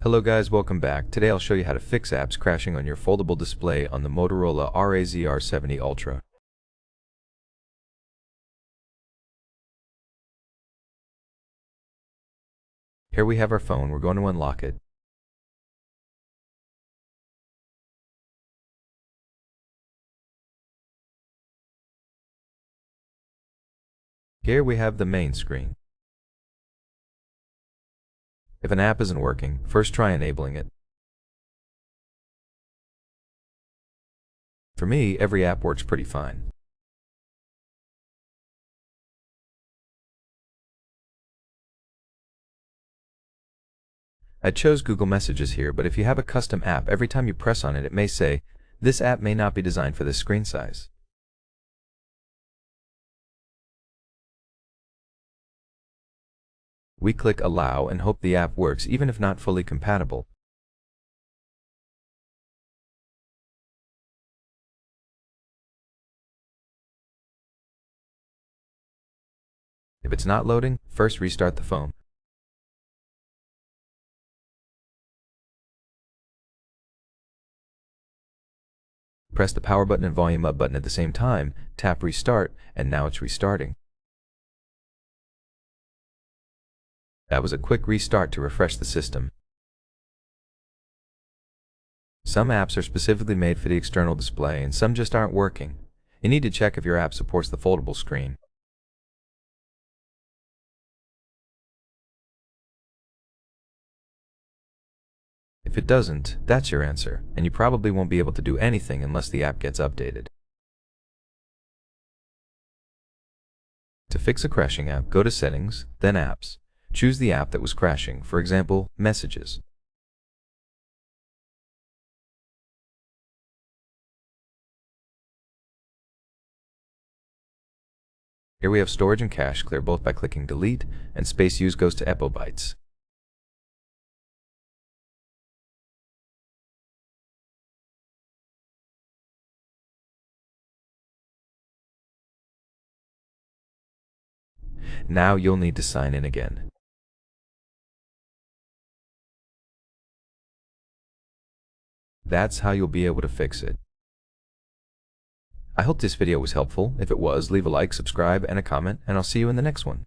Hello guys, welcome back. Today I'll show you how to fix apps crashing on your foldable display on the Motorola Razr 70 Ultra. Here we have our phone. We're going to unlock it. Here we have the main screen. If an app isn't working, first try enabling it. For me, every app works pretty fine. I chose Google Messages here, but if you have a custom app, every time you press on it, it may say, "This app may not be designed for this screen size." We click Allow and hope the app works even if not fully compatible. If it's not loading, first restart the phone. Press the power button and volume up button at the same time, tap Restart, and now it's restarting. That was a quick restart to refresh the system. Some apps are specifically made for the external display and some just aren't working. You need to check if your app supports the foldable screen. If it doesn't, that's your answer, and you probably won't be able to do anything unless the app gets updated. To fix a crashing app, go to Settings, then Apps. Choose the app that was crashing, for example, Messages. Here we have storage and cache clear both by clicking Delete, and space used goes to EB. Now you'll need to sign in again. That's how you'll be able to fix it. I hope this video was helpful. If it was, leave a like, subscribe, and a comment, and I'll see you in the next one.